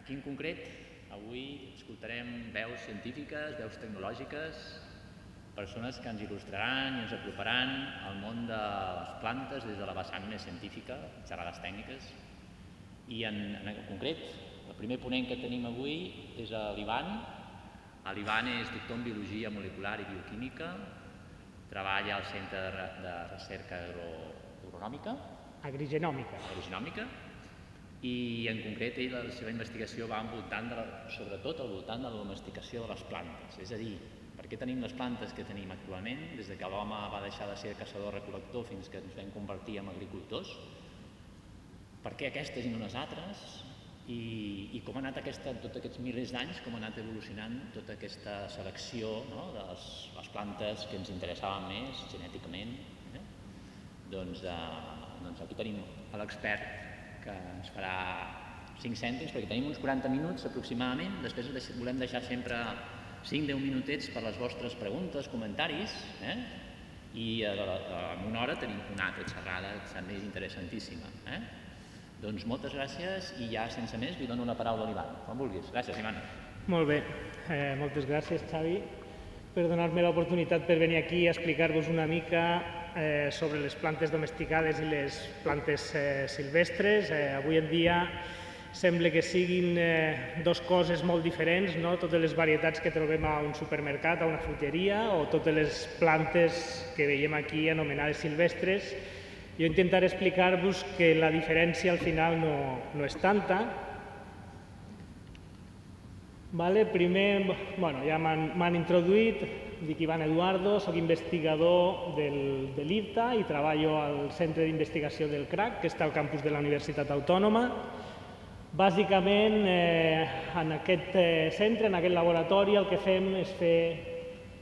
Aquí en concret, avui escoltarem veus científiques, veus tecnològiques, persones que ens il·lustraran i ens aproparan al món de les plantes des de la vessant més científica, xerrades tècniques. I en concret, el primer ponent que tenim avui és l'Ivan. L'Ivan és doctor en Biologia Molecular i Bioquímica, treballa al Centre de Recerca Agrogenòmica, i en concret ell, la seva investigació va sobretot al voltant de la domesticació de les plantes, és a dir, per què tenim les plantes que tenim actualment, des que l'home va deixar de ser caçador-recol·lector fins que ens vam convertir en agricultors, per què aquestes i no les altres, i com ha anat tots aquests milers d'anys, com ha anat evolucionant tota aquesta selecció de les plantes que ens interessaven més genèticament. Doncs aquí tenim l'expert que ens farà 5 cèntims, perquè tenim uns 40 minuts aproximadament. Després volem deixar sempre 5-10 minutets per les vostres preguntes, comentaris, i en una hora tenim una altra xerrada que també és interessantíssima. Doncs moltes gràcies i ja sense més li dono la paraula a l'Ivan. Quan vulguis. Gràcies, Ivan. Molt bé. Moltes gràcies, Xavi, per donar-me l'oportunitat per venir aquí a explicar-vos una mica sobre les plantes domesticades i les plantes silvestres. Avui en dia sembla que siguin dues coses molt diferents, no? Totes les varietats que trobem a un supermercat, a una fruiteria, o totes les plantes que veiem aquí anomenades silvestres. Jo intentaré explicar-vos que la diferència al final no és tanta. Primer, ja m'han introduït, dic Ivan Eduardo, soc investigador de l'IRTA i treballo al Centre d'Investigació del CRAC, que està al campus de la Universitat Autònoma. Bàsicament, en aquest centre, en aquest laboratori, el que fem és fer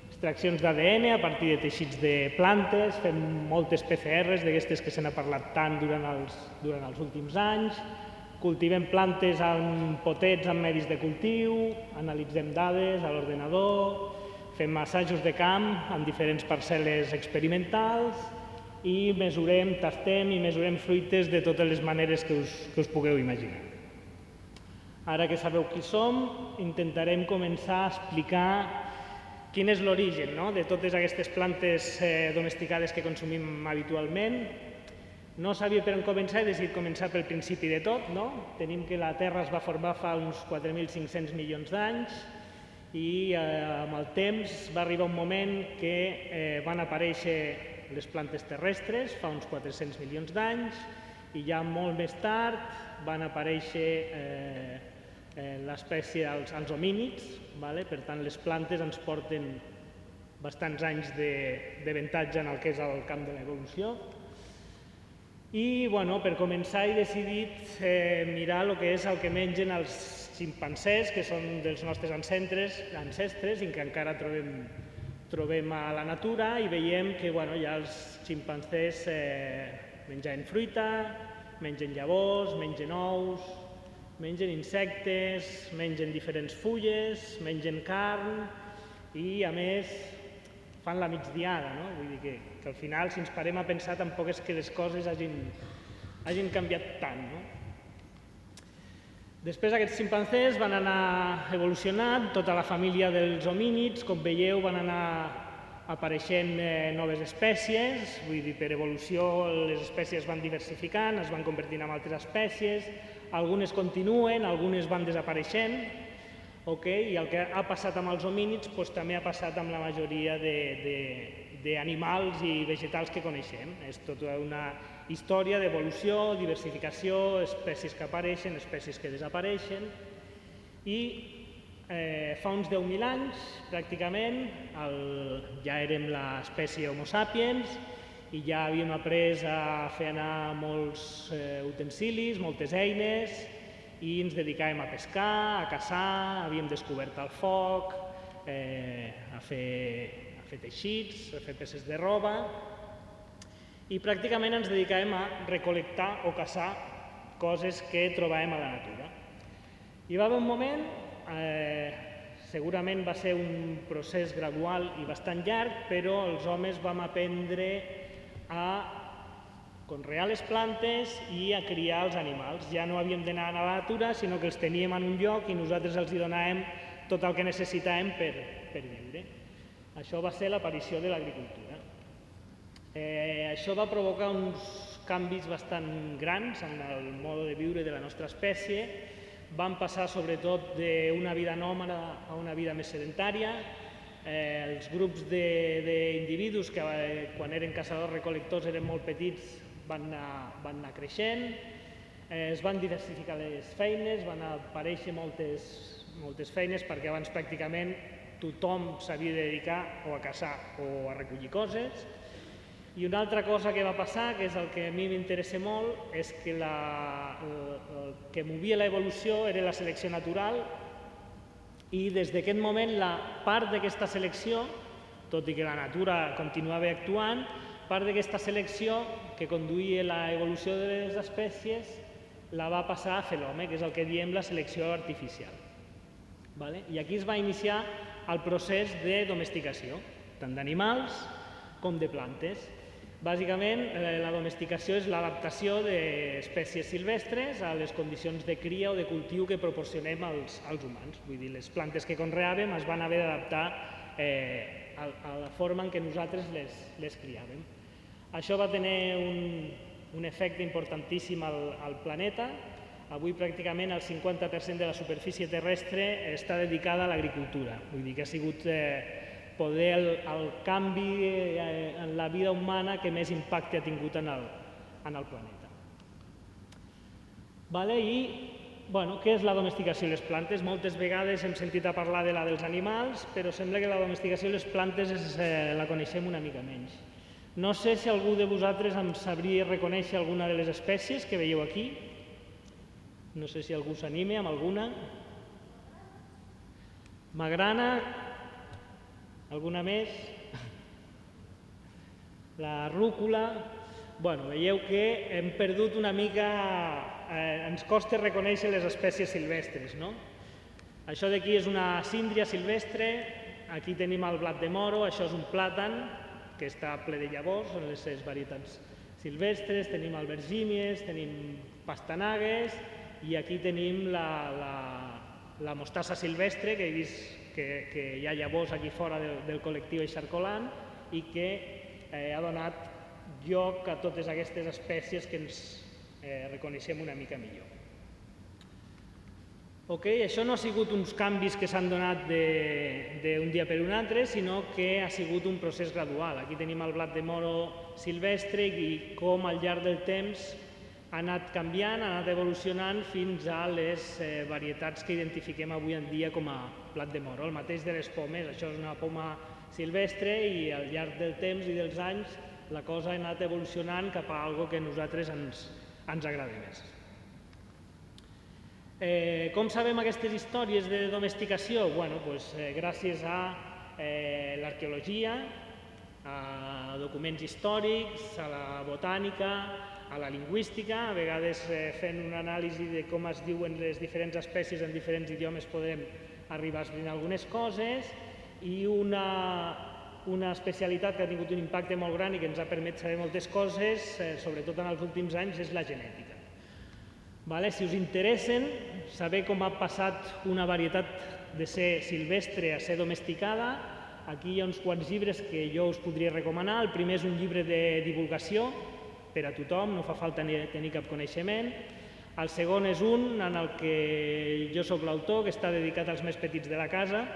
extraccions d'ADN a partir de teixits de plantes, fem moltes PCRs d'aquestes que se n'ha parlat tant durant els últims anys, cultivem plantes en potets amb medis de cultiu, analitzem dades a l'ordenador, fem assajos de camp en diferents parcel·les experimentals i mesurem, tastem i mesurem fruites de totes les maneres que us pugueu imaginar. Ara que sabeu qui som, intentarem començar a explicar quin és l'origen de totes aquestes plantes domesticades que consumim habitualment. No sabia per on començar, he decidit començar pel principi de tot. Tenim que la Terra es va formar fa uns 4.500 milions d'anys i amb el temps va arribar un moment que van aparèixer les plantes terrestres, fa uns 400 milions d'anys, i ja molt més tard van aparèixer l'espècie dels homínids. Per tant, les plantes ens porten bastants anys d'avantatge en el que és el camp de l'evolució. I per començar he decidit mirar el que és el que mengen els ximpanzés, que són dels nostres ancestres i que encara trobem a la natura, i veiem que ja els ximpanzés mengen fruita, mengen llavors, mengen ous, mengen insectes, mengen diferents fulles, mengen carn i, a més, fan la migdiada. Vull dir que al final, si ens parem a pensar, tampoc és que les coses hagin canviat tant. Després aquests ximpanzés van anar evolucionant, tota la família dels homínids, com veieu, van anar apareixent noves espècies, vull dir, per evolució les espècies van diversificant, es van convertint en altres espècies, algunes continuen, algunes van desapareixent, i el que ha passat amb els homínids també ha passat amb la majoria d'animals i vegetals que coneixem. És tota una història d'evolució, diversificació, espècies que apareixen, espècies que desapareixen, i fa uns 10.000 anys, pràcticament, ja érem l'espècie Homo sapiens i ja havíem après a fer anar molts utensilis, moltes eines, i ens dedicàvem a pescar, a caçar, havíem descobert el foc, a fer teixits, a fer peces de roba, i pràcticament ens dedicàvem a recol·lectar o caçar coses que trobàvem a la natura. Hi va haver un moment, segurament va ser un procés gradual i bastant llarg, però els homes vam aprendre a conrear les plantes i a criar els animals. Ja no havíem d'anar a la natura, sinó que els teníem en un lloc i nosaltres els donàvem tot el que necessitàvem per viure. Això va ser l'aparició de l'agricultura. Això va provocar uns canvis bastant grans en el mode de viure de la nostra espècie. Vam passar sobretot d'una vida nòmada a una vida més sedentària. Els grups d'individus que quan eren caçadors-recol·lectors eren molt petits van anar creixent, es van diversificar les feines, van aparèixer moltes feines perquè abans pràcticament tothom s'havia de dedicar o a caçar o a recollir coses. I una altra cosa que va passar, que és el que a mi m'interessa molt, és que el que movia l'evolució era la selecció natural i des d'aquest moment la part d'aquesta selecció, tot i que la natura continuava actuant, part d'aquesta selecció que conduïa l'evolució de les espècies la va passar a fer l'home, que és el que diem la selecció artificial. I aquí es va iniciar el procés de domesticació, tant d'animals com de plantes. Bàsicament, la domesticació és l'adaptació d'espècies silvestres a les condicions de cria o de cultiu que proporcionem als humans. Vull dir, les plantes que conreàvem es van haver d'adaptar a la forma en què nosaltres les criàvem. Això va tenir un efecte importantíssim al planeta. Avui pràcticament el 50% de la superfície terrestre està dedicada a l'agricultura. Vull dir que ha sigut poder el canvi en la vida humana que més impacte ha tingut en el planeta. I què és la domesticació de les plantes? Moltes vegades hem sentit a parlar de la dels animals, però sembla que la domesticació de les plantes la coneixem una mica menys. No sé si algú de vosaltres em sabria reconèixer alguna de les espècies que veieu aquí. No sé si algú s'anima amb alguna. Magrana, alguna més? La rúcula. Veieu que hem perdut una mica, ens costa reconèixer les espècies silvestres, no? Això d'aquí és una síndria silvestre, aquí tenim el blat de moro, això és un plàtan que està ple de llavors, són les seves varietats silvestres, tenim albergínies, tenim pastanagues i aquí tenim la mostassa silvestre, que he vist que hi ha llavors aquí fora del col·lectiu eixarcolant i que ha donat lloc a totes aquestes espècies que ens reconeixem una mica millor. Això no ha sigut uns canvis que s'han donat d'un dia per un altre, sinó que ha sigut un procés gradual. Aquí tenim el blat de moro silvestre i com al llarg del temps ha anat canviant, ha anat evolucionant fins a les varietats que identifiquem avui en dia com a blat de moro. El mateix de les pomes, això és una poma silvestre i al llarg del temps i dels anys la cosa ha anat evolucionant cap a alguna cosa que a nosaltres ens agrada més. Com sabem aquestes històries de domesticació? Gràcies a l'arqueologia, a documents històrics, a la botànica, a la lingüística, a vegades fent una anàlisi de com es diuen les diferents espècies en diferents idiomes podem arribar a esbrinar algunes coses i una especialitat que ha tingut un impacte molt gran i que ens ha permès saber moltes coses, sobretot en els últims anys, és la genètica. Si us interessen saber com ha passat una varietat de ser silvestre a ser domesticada, aquí hi ha uns quants llibres que jo us podria recomanar. El primer és un llibre de divulgació per a tothom, no fa falta tenir cap coneixement. El segon és un en el que jo soc l'autor, que està dedicat als més petits de la casa.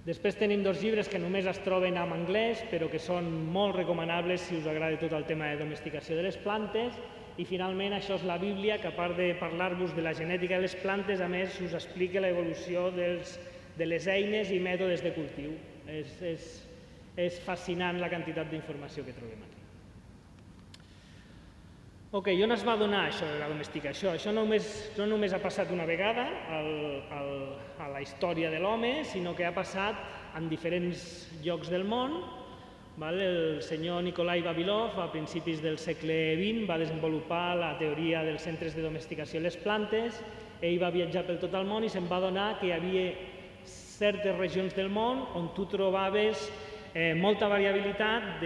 Després tenim dos llibres que només es troben en anglès, però que són molt recomanables si us agrada tot el tema de domesticació de les plantes. I finalment això és la Bíblia, que a part de parlar-vos de la genètica de les plantes, a més us explica l'evolució de les eines i mètodes de cultiu. És fascinant la quantitat d'informació que trobem aquí. I on es va donar això de la domesticació? Això no només ha passat una vegada a la història de l'home, sinó que ha passat en diferents llocs del món. El senyor Nikolai Vavilov, a principis del segle XX, va desenvolupar la teoria dels centres de domesticació de les plantes. Ell va viatjar per tot el món i se'n va adonar que hi havia certes regions del món on tu trobaves molta variabilitat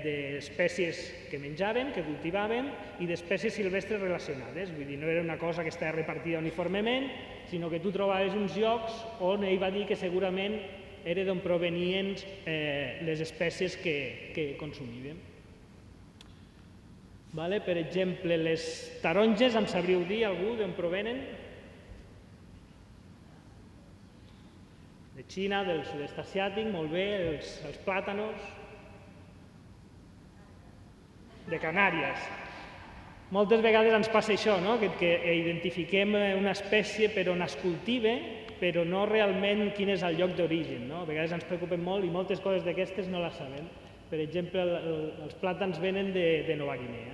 d'espècies que menjaven, que cultivaven, i d'espècies silvestres relacionades. Vull dir, no era una cosa que estava repartida uniformement, sinó que tu trobaves uns llocs on ell va dir que segurament era d'on provenien les espècies que consumíem. Per exemple, les taronges, em sabríeu dir algú d'on provenen? De Xina, del sud-est asiàtic, molt bé, els plàtanos, de Canàries. Moltes vegades ens passa això, que identifiquem una espècie per on es cultiva, però no realment quin és el lloc d'origen. A vegades ens preocupen molt i moltes coses d'aquestes no les sabem. Per exemple, els plàtans venen de Nova Guinea.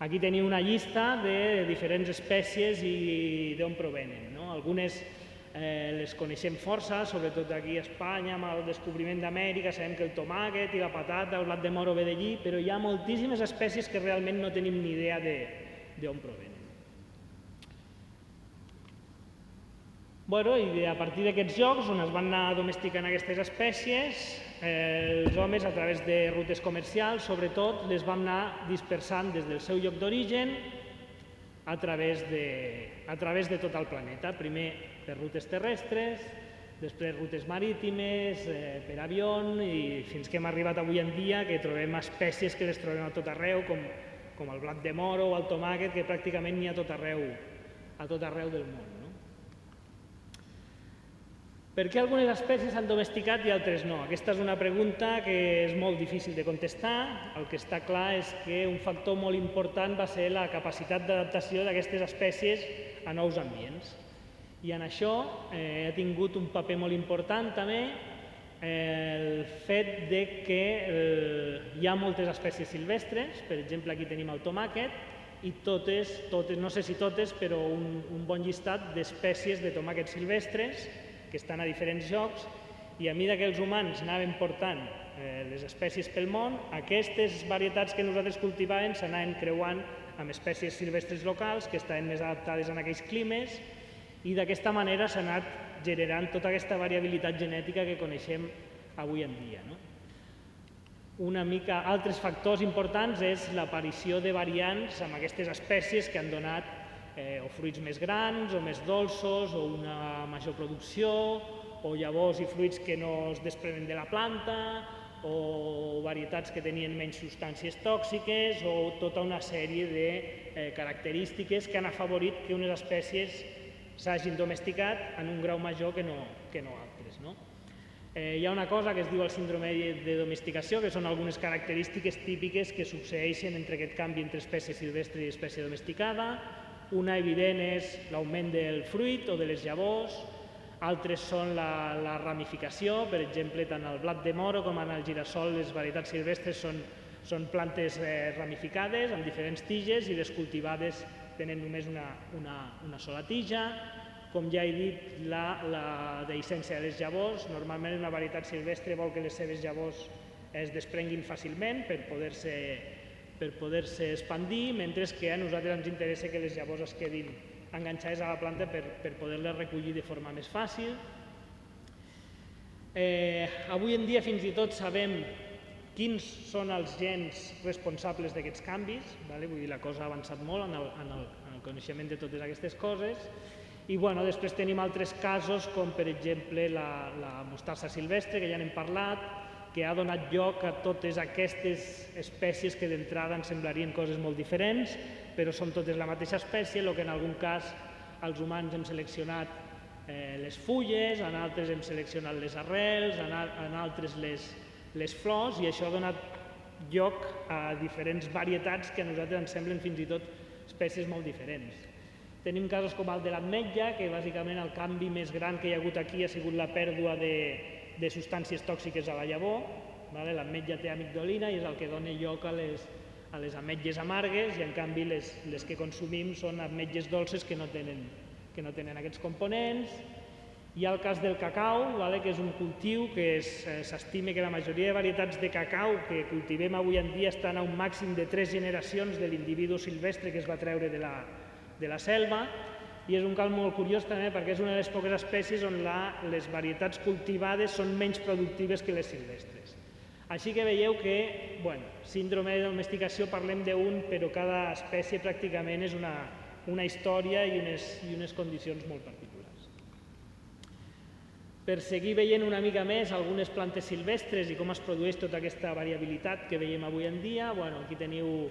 Aquí teniu una llista de diferents espècies i d'on provenen. Algunes les coneixem força, sobretot aquí a Espanya, amb el descobriment d'Amèrica, sabem que el tomàquet i la patata, el blat de moro ve d'allí, però hi ha moltíssimes espècies que realment no tenim ni idea d'on provenen. I a partir d'aquests llocs, on es van anar domesticant aquestes espècies, els homes, a través de rutes comercials, sobretot, les vam anar dispersant des del seu lloc d'origen a través de tot el planeta. Primer per rutes terrestres, després rutes marítimes, per avió, i fins que hem arribat avui en dia que trobem espècies que les trobem a tot arreu, com el blat de moro o el tomàquet, que pràcticament n'hi ha a tot arreu del món. Per què algunes espècies s'han domesticat i altres no? Aquesta és una pregunta que és molt difícil de contestar. El que està clar és que un factor molt important va ser la capacitat d'adaptació d'aquestes espècies a nous ambients. I en això ha tingut un paper molt important també el fet que hi ha moltes espècies silvestres. Per exemple, aquí tenim el tomàquet, i totes, no sé si totes, però un bon llistat d'espècies de tomàquets silvestres que estan a diferents llocs, i a mesura que els humans anaven portant les espècies pel món, aquestes varietats que nosaltres cultivàvem s'anaven creuant amb espècies silvestres locals que estaven més adaptades a aquells climes, i d'aquesta manera s'ha anat generant tota aquesta variabilitat genètica que coneixem avui en dia. Altres factors importants és l'aparició de variants amb aquestes espècies que han donat o fruits més grans o més dolços o una major producció o llavors i fruits que no es desprenen de la planta o varietats que tenien menys substàncies tòxiques o tota una sèrie de característiques que han afavorit que unes espècies s'hagin domesticat en un grau major que no altres. Hi ha una cosa que es diu el síndrome de domesticació, que són algunes característiques típiques que succeeixen entre aquest canvi entre espècie silvestre i espècie domesticada. Una evident és l'augment del fruit o de les llavors, altres són la ramificació, per exemple, tant el blat de moro com en el girassol, les varietats silvestres són plantes ramificades amb diferents tiges i les cultivades tenen només una sola tija. Com ja he dit, la dehiscència de les llavors, normalment una varietat silvestre vol que les seves llavors es desprenguin fàcilment per poder-se expandir, mentre que a nosaltres ens interessa que les llavors es quedin enganxades a la planta per poder-les recollir de forma més fàcil. Avui en dia fins i tot sabem quins són els gens responsables d'aquests canvis, vull dir, la cosa ha avançat molt en el coneixement de totes aquestes coses. I després tenim altres casos, com per exemple la mostassa silvestre, que ja n'hem parlat, que ha donat lloc a totes aquestes espècies que d'entrada ens semblarien coses molt diferents, però són totes la mateixa espècie, el que en algun cas els humans hem seleccionat les fulles, en altres hem seleccionat les arrels, en altres les flors, i això ha donat lloc a diferents varietats que a nosaltres ens semblen fins i tot espècies molt diferents. Tenim casos com el de l'ametlla, que bàsicament el canvi més gran que hi ha hagut aquí ha sigut la pèrdua de substàncies tòxiques a la llavor. L'ametlla té amigdalina i és el que dona lloc a les ametlles amargues, i en canvi les que consumim són ametlles dolces que no tenen aquests components. Hi ha el cas del cacau, que és un cultiu que s'estima que la majoria de varietats de cacau que cultivem avui en dia estan a un màxim de 3 generacions de l'individu silvestre que es va treure de la selva, i és un camp molt curiós també perquè és una de les poques espècies on les varietats cultivades són menys productives que les silvestres. Així que veieu que, síndrome de domesticació parlem d'un, però cada espècie pràcticament és una història i unes condicions molt particulars. Per seguir veient una mica més algunes plantes silvestres i com es produeix tota aquesta variabilitat que veiem avui en dia, aquí teniu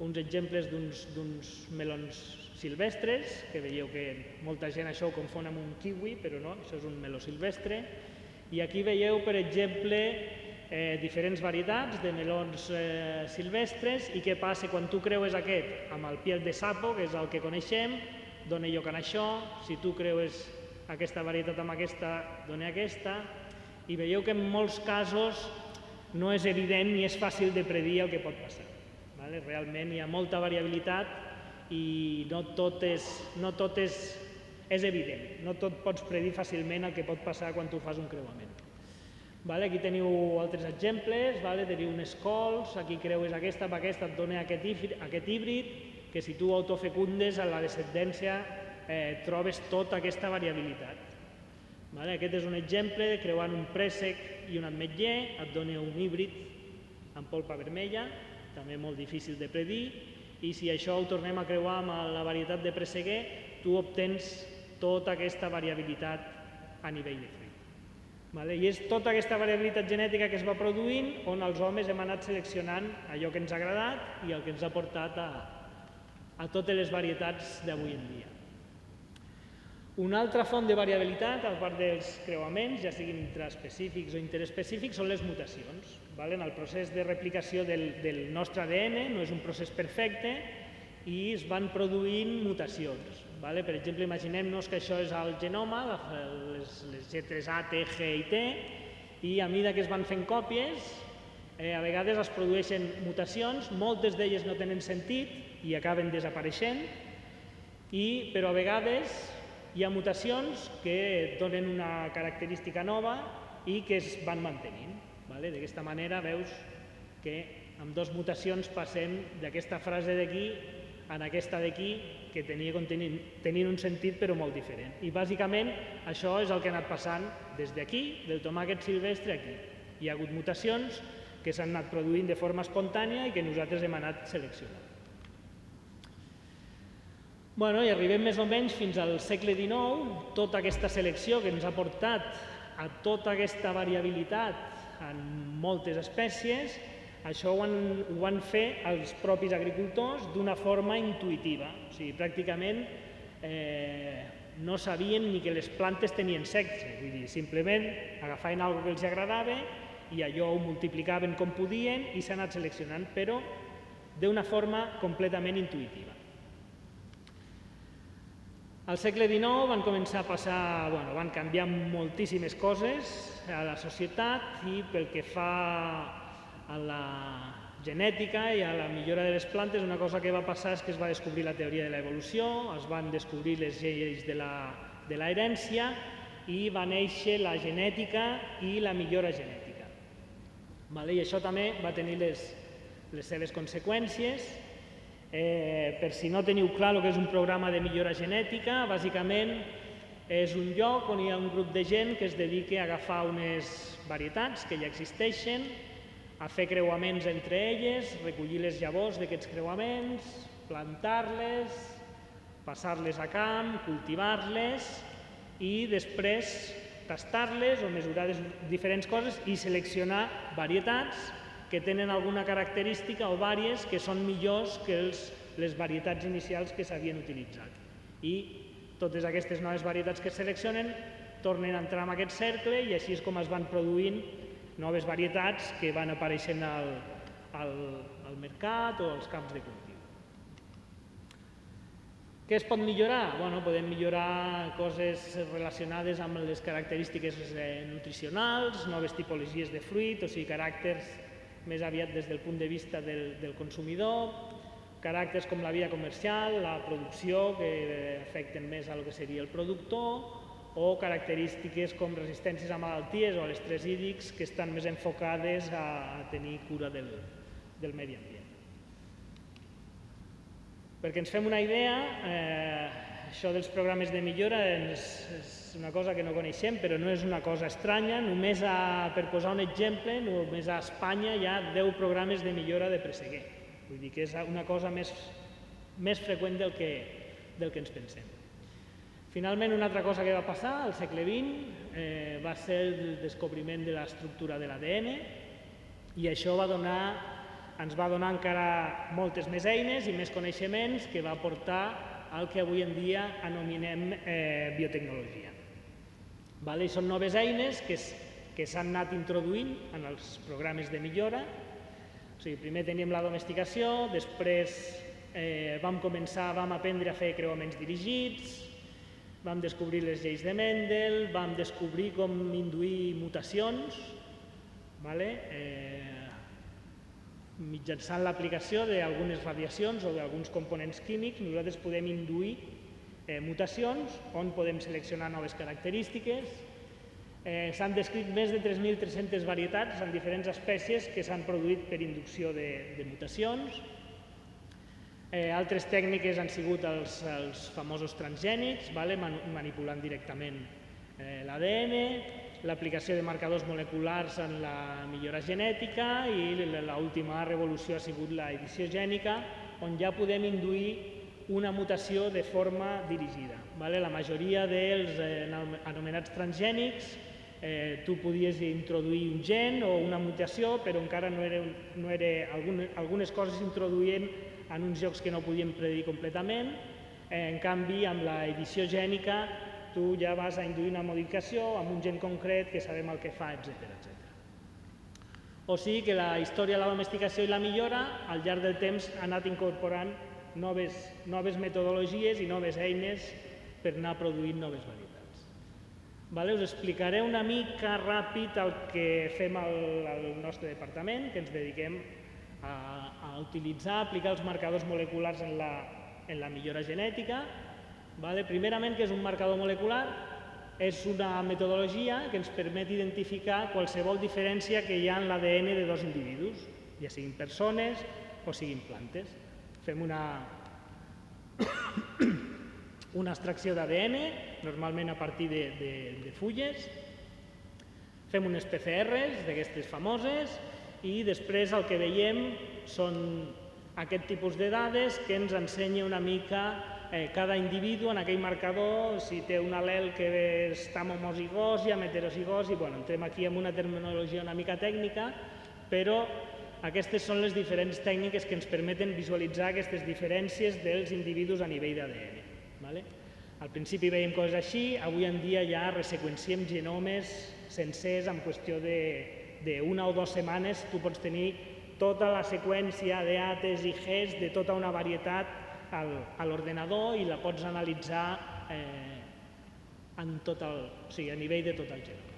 uns exemples d'uns melons silvestres, que veieu que molta gent això ho confon amb un kiwi, però no, això és un meló silvestre. I aquí veieu, per exemple, diferents varietats de melons silvestres i què passa quan tu creues aquest amb el piel de sapo, que és el que coneixem, dona lloc a això, si tu creues aquesta varietat amb aquesta, dona aquesta, i veieu que en molts casos no és evident ni és fàcil de predir el que pot passar. Realment hi ha molta variabilitat i no tot és evident, no tot pots predir fàcilment el que pot passar quan tu fas un creuament. Aquí teniu altres exemples, teniu unes cols, aquí creues aquesta amb aquesta, et dona aquest híbrid, que si tu autofecundes a la descendència trobes tota aquesta variabilitat. Aquest és un exemple, creuant un préssec i un ametller, et dona un híbrid amb polpa vermella, també molt difícil de predir, i si això ho tornem a creuar amb la varietat de presseguer, tu obtens tota aquesta variabilitat a nivell de fruit. I és tota aquesta variabilitat genètica que es va produint on els homes hem anat seleccionant allò que ens ha agradat i el que ens ha portat a totes les varietats d'avui en dia. Una altra font de variabilitat, a part dels creuaments, ja siguin intraespecífics o interespecífics, són les mutacions. En el procés de replicació del nostre ADN no és un procés perfecte i es van produint mutacions. Per exemple, imaginem-nos que això és el genoma, les lletres A, T, G i T, i a mesura que es van fent còpies, a vegades es produeixen mutacions, moltes d'elles no tenen sentit i acaben desapareixent, però a vegades hi ha mutacions que donen una característica nova i que es van mantenint. D'aquesta manera veus que amb dues mutacions passem d'aquesta frase d'aquí a aquesta d'aquí, que tenien un sentit però molt diferent. I bàsicament això és el que ha anat passant des d'aquí, del tomàquet silvestre, aquí. Hi ha hagut mutacions que s'han anat produint de forma espontània i que nosaltres hem anat seleccionant. I arribem més o menys fins al segle XIX, tota aquesta selecció que ens ha portat a tota aquesta variabilitat en moltes espècies, això ho van fer els propis agricultors d'una forma intuïtiva. O sigui, pràcticament no sabien ni que les plantes tenien sexe. Vull dir, simplement agafaven alguna cosa que els agradava i allò ho multiplicaven com podien i s'ha anat seleccionant, però d'una forma completament intuïtiva. Al segle XIX van començar a passar, van canviar moltíssimes coses a la societat i pel que fa a la genètica i a la millora de les plantes, una cosa que va passar és que es va descobrir la teoria de l'evolució, es van descobrir les lleis de l'herència i va néixer la genètica i la millora genètica. I això també va tenir les seves conseqüències. Per si no teniu clar el que és un programa de millora genètica, bàsicament és un lloc on hi ha un grup de gent que es dedica a agafar unes varietats que ja existeixen, a fer creuaments entre elles, recollir les llavors d'aquests creuaments, plantar-les, passar-les a camp, cultivar-les i després tastar-les o mesurar diferents coses i seleccionar varietats que tenen alguna característica o vàries que són millors que les varietats inicials que s'havien utilitzat. I totes aquestes noves varietats que es seleccionen tornen a entrar en aquest cercle i així és com es van produint noves varietats que van apareixent al mercat o als camps de cultiu. Què es pot millorar? Podem millorar coses relacionades amb les característiques nutricionals, noves tipologies de fruit, o sigui, caràcters més aviat des del punt de vista del consumidor, caràcters com la via comercial, la producció, que afecten més al que seria el productor, o característiques com resistències a malalties o a l'estrès hídric que estan més enfocades a tenir cura del medi ambient. Perquè ens fem una idea, Això dels programes de millora és una cosa que no coneixem, però no és una cosa estranya. Només, per posar un exemple, només a Espanya hi ha 10 programes de millora de presseguer. Vull dir que és una cosa més freqüent del que ens pensem. Finalment, una altra cosa que va passar al segle XX va ser el descobriment de l'estructura de l'ADN i això ens va donar encara moltes més eines i més coneixements que va portar al que avui en dia anomenem biotecnologia. Són noves eines que s'han anat introduint en els programes de millora. Primer teníem la domesticació, després vam aprendre a fer creuaments dirigits, vam descobrir les lleis de Mendel, vam descobrir com induir mutacions, mitjançant l'aplicació d'algunes radiacions o d'alguns components químics, nosaltres podem induir mutacions on podem seleccionar noves característiques. S'han descrit més de 3.300 varietats en diferents espècies que s'han produït per inducció de mutacions. Altres tècniques han sigut els famosos transgènics, manipulant directament l'ADN, l'aplicació de marcadors moleculars en la millora genètica i l'última revolució ha sigut l'edició gènica, on ja podem induir una mutació de forma dirigida. La majoria dels anomenats transgènics, tu podies introduir un gen o una mutació, però encara algunes coses s'introduïen en uns llocs que no podíem predir completament. En canvi, amb l'edició gènica, tu ja vas a induir una modificació amb un gen concret que sabem el que fa, etc. O sigui que la història de la domesticació i la millora al llarg del temps ha anat incorporant noves metodologies i noves eines per anar produint noves varietats. Us explicaré una mica ràpid el que fem al nostre departament, que ens dediquem a aplicar els marcadors moleculars en la millora genètica. Primerament, què és un marcador molecular? És una metodologia que ens permet identificar qualsevol diferència que hi ha en l'ADN de dos individus, ja siguin persones o siguin plantes. Fem una extracció d'ADN, normalment a partir de fulles, fem unes PCRs d'aquestes famoses i després el que veiem són aquest tipus de dades que ens ensenya una mica cada individu en aquell marcador, si té un al·lel que està amb homozigòsia, amb heterozigòsia, entrem aquí en una terminologia una mica tècnica, però aquestes són les diferents tècniques que ens permeten visualitzar aquestes diferències dels individus a nivell d'ADN. Al principi veiem coses així, avui en dia ja reseqüenciem genomes sencers en qüestió d'una o 2 setmanes, tu pots tenir tota la seqüència d'A's i G's de tota una varietat a l'ordenador i la pots analitzar a nivell de tot el genoma.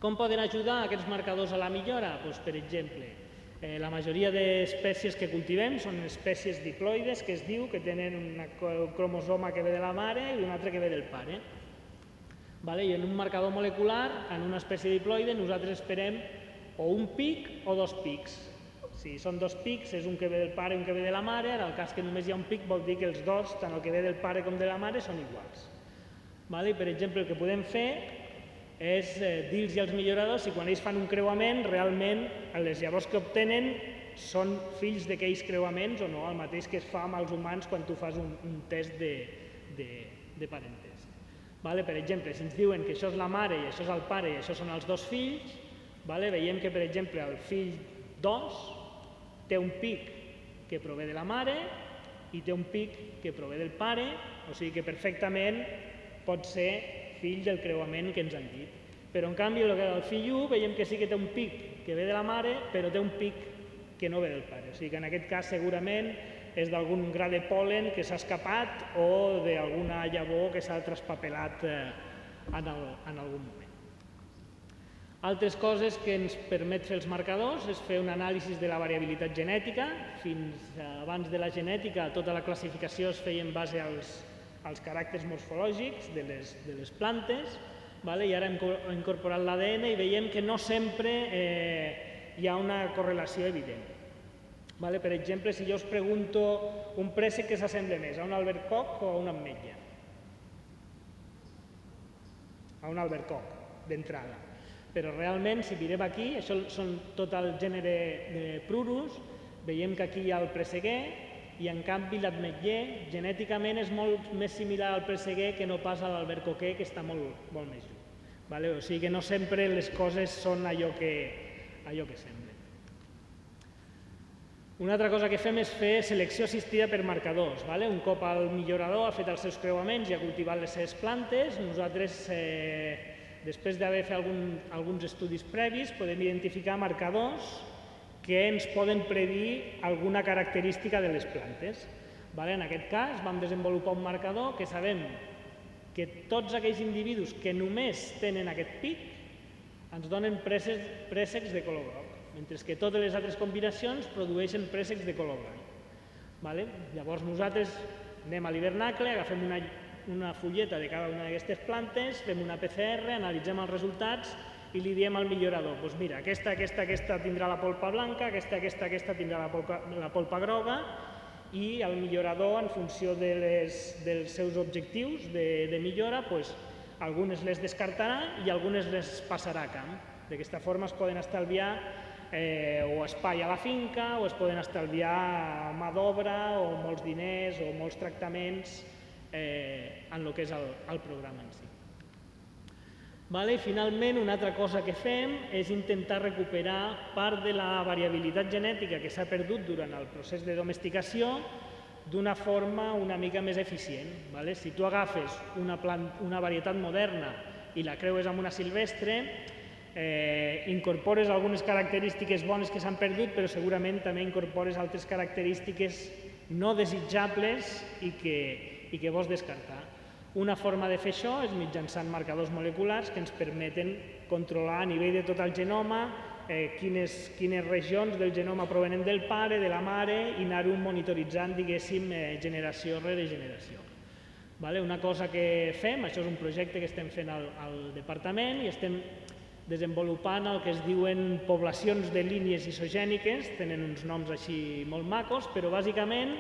Com poden ajudar aquests marcadors a la millora? Per exemple, la majoria d'espècies que cultivem són espècies diploides, que es diu que tenen un cromosoma que ve de la mare i un altre que ve del pare. I en un marcador molecular, en una espècie diploide, nosaltres esperem o un pic o 2 pics. Si són 2 pics, és un que ve del pare i un que ve de la mare. En el cas que només hi ha un pic, vol dir que els dos, tant el que ve del pare com de la mare, són iguals. Per exemple, el que podem fer és dir-los als milloradors si quan ells fan un creuament, realment les llavors que obtenen són fills d'aquells creuaments o no, el mateix que es fa amb els humans quan tu fas un test de parentesc. Per exemple, si ens diuen que això és la mare i això és el pare i això són els 2 fills, veiem que, per exemple, el fill 2 té un pic que prové de la mare i té un pic que prové del pare, o sigui que perfectament pot ser fill del creuament que ens han dit. Però, en canvi, el fill 1 veiem que sí que té un pic que ve de la mare, però té un pic que no ve del pare. O sigui que en aquest cas segurament és d'algun gra de pol·len que s'ha escapat o d'alguna llavor que s'ha traspapelat en algun moment. Altres coses que ens permet fer els marcadors és fer un anàlisi de la variabilitat genètica. Fins abans de la genètica tota la classificació es feia en base als caràcters morfològics de les plantes i ara hem incorporat l'ADN i veiem que no sempre hi ha una correlació evident. Per exemple, si jo us pregunto un préssec que s'assembla més a un albercoc o a una ametlla? A un albercoc, d'entrada. Però realment, si mirem aquí, això són tot el gènere de prurus, veiem que aquí hi ha el presseguer i en canvi l'ametller genèticament és molt més similar al presseguer que no pas a l'albercoquer, que està molt més lluny. O sigui que no sempre les coses són allò que semblen. Una altra cosa que fem és fer selecció assistida per marcadors. Un cop el millorador ha fet els seus creuaments i ha cultivat les seves plantes, nosaltres, després d'haver fet alguns estudis previs, podem identificar marcadors que ens poden predir alguna característica de les plantes. En aquest cas, vam desenvolupar un marcador que sabem que tots aquells individus que només tenen aquest pic ens donen préssecs de color groc, mentre que totes les altres combinacions produeixen préssecs de color blanc. Llavors nosaltres anem a l'hivernacle, agafem una fulleta de cada una d'aquestes plantes, fem una PCR, analitzem els resultats i li diem al millorador, doncs mira, aquesta tindrà la polpa blanca, aquesta tindrà la polpa groga, i el millorador, en funció dels seus objectius de millora, algunes les descartarà i algunes les passarà a camp. D'aquesta forma es poden estalviar o espai a la finca, o es poden estalviar mà d'obra, o molts diners, o molts tractaments en el que és el programa en si. I finalment, una altra cosa que fem és intentar recuperar part de la variabilitat genètica que s'ha perdut durant el procés de domesticació d'una forma una mica més eficient. Si tu agafes una varietat moderna i la creues amb una silvestre, incorpores algunes característiques bones que s'han perdut, però segurament també incorpores altres característiques no desitjables i que vols descartar. Una forma de fer això és mitjançant marcadors moleculars que ens permeten controlar a nivell de tot el genoma quines regions del genoma provenen del pare, de la mare, i anar-ho monitoritzant, diguéssim, generació rere generació. Una cosa que fem, això és un projecte que estem fent al departament i estem desenvolupant el que es diuen poblacions de línies isogèniques, tenen uns noms així molt macos, però bàsicament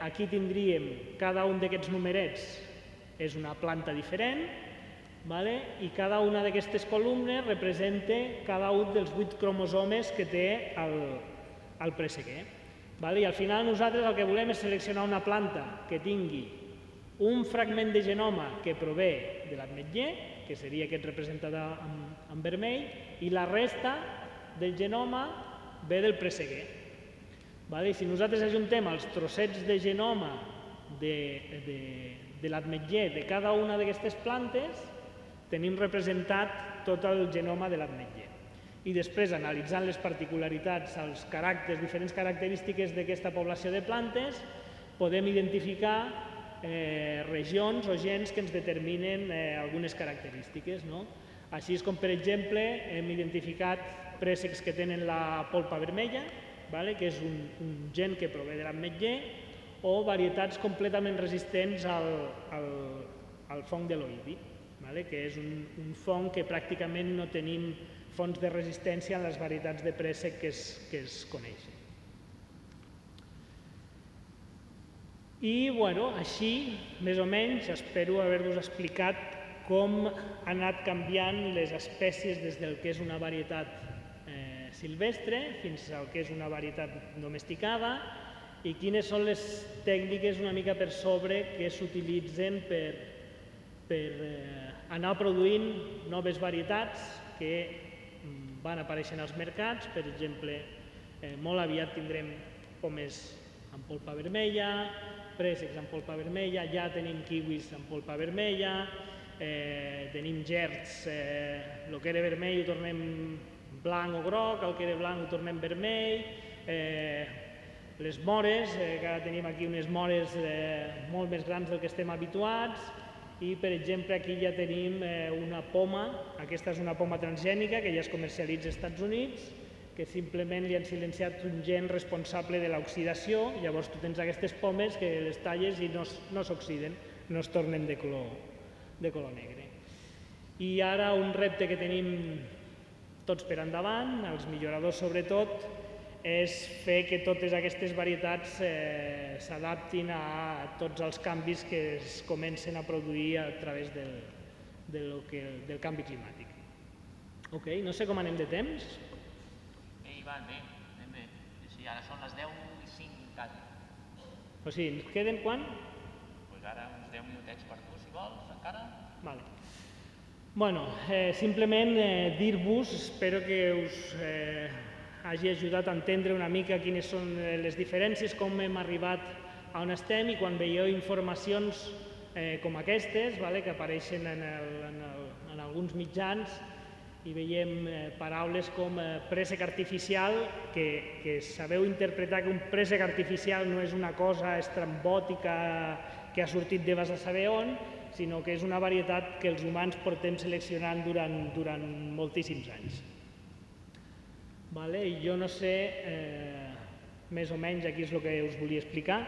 aquí tindríem cada un d'aquests numerets és una planta diferent i cada una d'aquestes columnes representa cada un dels 8 cromosomes que té el presseguer. I al final nosaltres el que volem és seleccionar una planta que tingui un fragment de genoma que prové de l'ametller, que seria aquest representat en vermell, i la resta del genoma ve del presseguer. Si nosaltres ajuntem els trossets de genoma de l'ametller de cada una d'aquestes plantes, tenim representat tot el genoma de l'ametller. I després, analitzant les particularitats, els caràcters, diferents característiques d'aquesta població de plantes, podem identificar regions o gens que ens determinen algunes característiques. Així és com, per exemple, hem identificat préssecs que tenen la polpa vermella, que és un gen que prové de l'ametller, o varietats completament resistents al fong de l'oïdi, que és un fong que pràcticament no tenim fonts de resistència en les varietats de préssec que es coneixen. I, així, més o menys, espero haver-vos explicat com han anat canviant les espècies des del que és una varietat silvestre fins al que és una varietat domesticada i quines són les tècniques una mica per sobre que s'utilitzen per anar produint noves varietats que van apareixent als mercats. Per exemple, molt aviat tindrem pomes amb polpa vermella, préssecs amb polpa vermella, ja tenim kiwis amb polpa vermella, tenim gerds, el que era vermell ho tornem blanc o groc, el que era blanc ho tornem vermell, les mores, que ara tenim aquí unes mores molt més grans del que estem habituats, i per exemple aquí ja tenim una poma, aquesta és una poma transgènica que ja es comercialitza als Estats Units, que simplement li han silenciat un gen responsable de l'oxidació, llavors tu tens aquestes pomes que les talles i no s'oxiden, no es tornen de color negre. I ara un repte que tenim tots per endavant, els milloradors sobretot, és fer que totes aquestes varietats s'adaptin a tots els canvis que es comencen a produir a través del canvi climàtic. Ok, no sé com anem de temps. Bé, Ivan, bé, anem bé. Sí, ara són les 10:05 quasi. O sigui, ens queden quan? Doncs ara uns 10 minutets per tu, si vols, encara. Vale. Bueno, simplement dir-vos, espero que us hagi ajudat a entendre una mica quines són les diferències, com hem arribat a on estem, i quan veieu informacions com aquestes, que apareixen en alguns mitjans, i veiem paraules com préssec artificial, que sabeu interpretar que un préssec artificial no és una cosa estrambòtica que ha sortit de vas a saber on, sinó que és una varietat que els humans portem seleccionant durant moltíssims anys. I jo no sé més o menys aquí és el que us volia explicar.